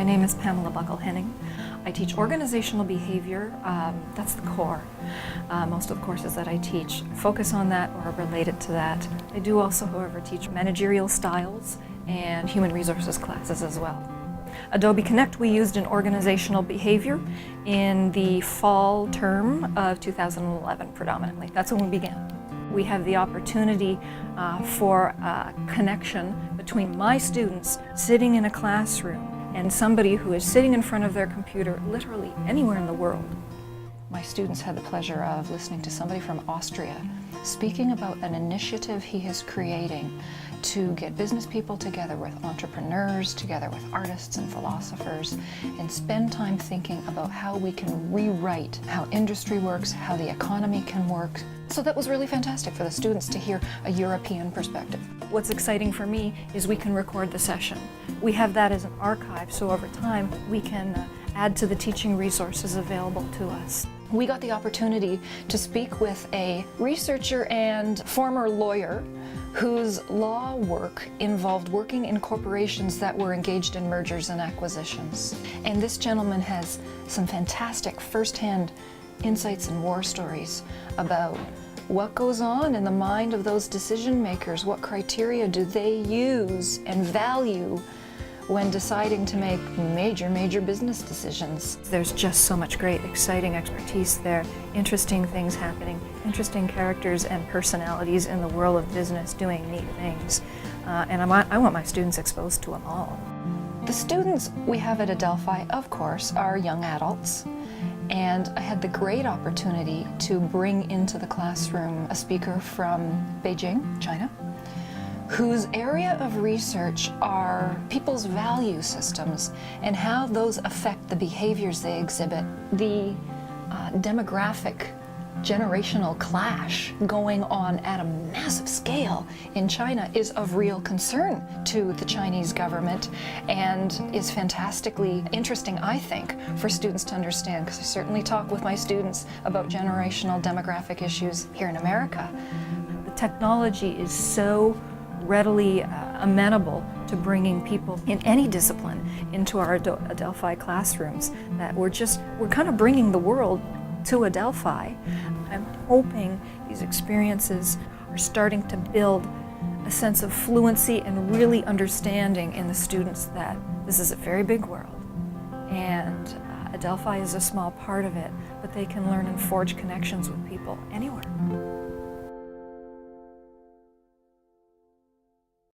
name is Pamela Henning. I teach organizational behavior. That's the core. Most of the courses that I teach focus on that or are related to that. I do also, however, teach managerial styles and human resources classes as well. Adobe Connect we used in organizational behavior in the fall term of 2011 predominantly. That's when we began. We have the opportunity for a connection between my students sitting in a classroom and somebody who is sitting in front of their computer literally anywhere in the world. My students had the pleasure of listening to somebody from Austria speaking about an initiative he is creating to get business people together with entrepreneurs, together with artists and philosophers, and spend time thinking about how we can rewrite how industry works, how the economy can work. So that was really fantastic for the students to hear a European perspective. What's exciting for me is we can record the session. We have that as an archive, so over time we can add to the teaching resources available to us. We got the opportunity to speak with a researcher and former lawyer whose law work involved working in corporations that were engaged in mergers and acquisitions. And this gentleman has some fantastic first-hand insights and war stories about what goes on in the mind of those decision makers, what criteria do they use and value when deciding to make major business decisions. There's just so much great, exciting expertise there, interesting things happening, interesting characters and personalities in the world of business doing neat things. And I want my students exposed to them all. The students we have at Adelphi, of course, are young adults. And I had the great opportunity to bring into the classroom a speaker from Beijing, China, whose area of research are people's value systems and how those affect the behaviors they exhibit. The demographic generational clash going on at a massive scale in China is of real concern to the Chinese government and is fantastically interesting, I think, for students to understand, because I certainly talk with my students about generational demographic issues here in America. The technology is so readily amenable to bringing people in any discipline into our Adelphi classrooms that we're kind of bringing the world to Adelphi. I'm hoping these experiences are starting to build a sense of fluency and really understanding in the students that this is a very big world and Adelphi is a small part of it, but they can learn and forge connections with people anywhere.